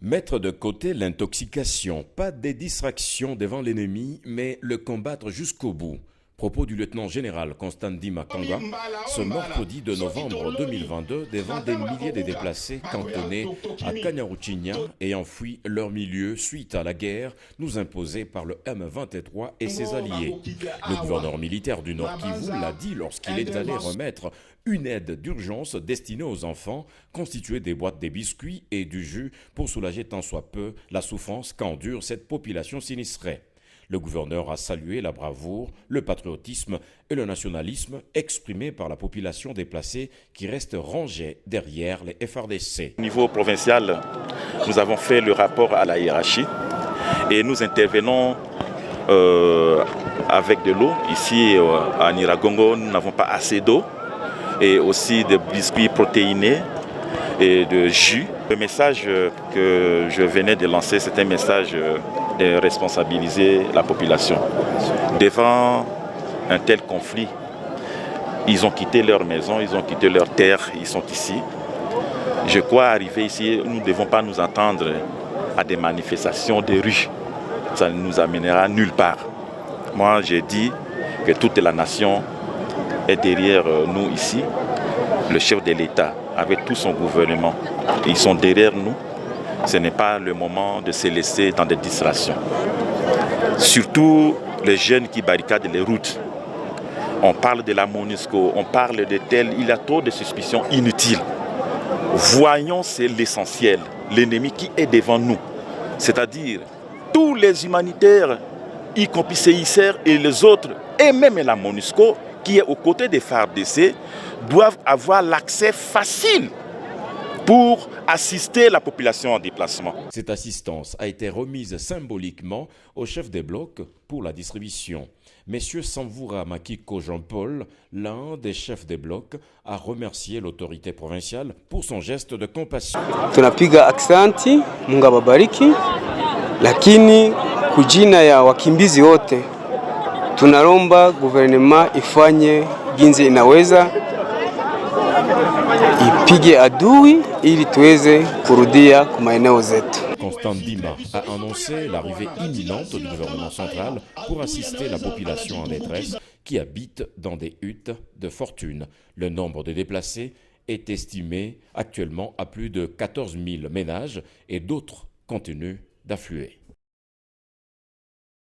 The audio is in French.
Mettre de côté l'intoxication, pas des distractions devant l'ennemi, mais le combattre jusqu'au bout. Propos du lieutenant-général Constant Ndima Kanga, ce mercredi de novembre 2022, devant des milliers de déplacés cantonnés à Kanyaruchinya ayant fui leur milieu suite à la guerre nous imposée par le M23 et ses alliés. Le gouverneur militaire du Nord Kivu l'a dit lorsqu'il est allé remettre une aide d'urgence destinée aux enfants, constituée des boîtes de biscuits et du jus pour soulager tant soit peu la souffrance qu'endure cette population sinistrée. Le gouverneur a salué la bravoure, le patriotisme et le nationalisme exprimés par la population déplacée qui reste rangée derrière les FARDC. Au niveau provincial, nous avons fait le rapport à la hiérarchie et nous intervenons avec de l'eau. Ici à Nyiragongo, nous n'avons pas assez d'eau et aussi de biscuits protéinés et de jus. Le message que je venais de lancer, c'est un message de responsabiliser la population. Devant un tel conflit, ils ont quitté leur maison, ils ont quitté leur terre, ils sont ici. Je crois arriver ici, nous ne devons pas nous attendre à des manifestations de rue. Ça ne nous amènera nulle part. Moi, j'ai dit que toute la nation est derrière nous ici. Le chef de l'État, avec tout son gouvernement, ils sont derrière nous. Ce n'est pas le moment de se laisser dans des distractions. Surtout les jeunes qui barricadent les routes. On parle de la MONUSCO, on parle de tel, il y a trop de suspicions inutiles. Voyons, c'est l'essentiel, l'ennemi qui est devant nous. C'est-à-dire tous les humanitaires, y compris CICR et les autres, et même la MONUSCO, qui est aux côtés des FARDC, doivent avoir l'accès facile pour assister la population en déplacement. Cette assistance a été remise symboliquement au chef des blocs pour la distribution. Messieurs Samvura Makiko Jean-Paul, l'un des chefs des blocs, a remercié l'autorité provinciale pour son geste de compassion. Tunapiga aksanti, Mungu awabariki, lakini kujina ya wakimbizi wote tunalomba guvernema ifanye jinsi inaweza, ipige adui ili tuweze kurudia kwa maeneo zetu. Constant Ndima a annoncé l'arrivée imminente du gouvernement central pour assister la population en détresse qui habite dans des huttes de fortune. Le nombre de déplacés est estimé actuellement à plus de 14 000 ménages et d'autres continuent d'affluer.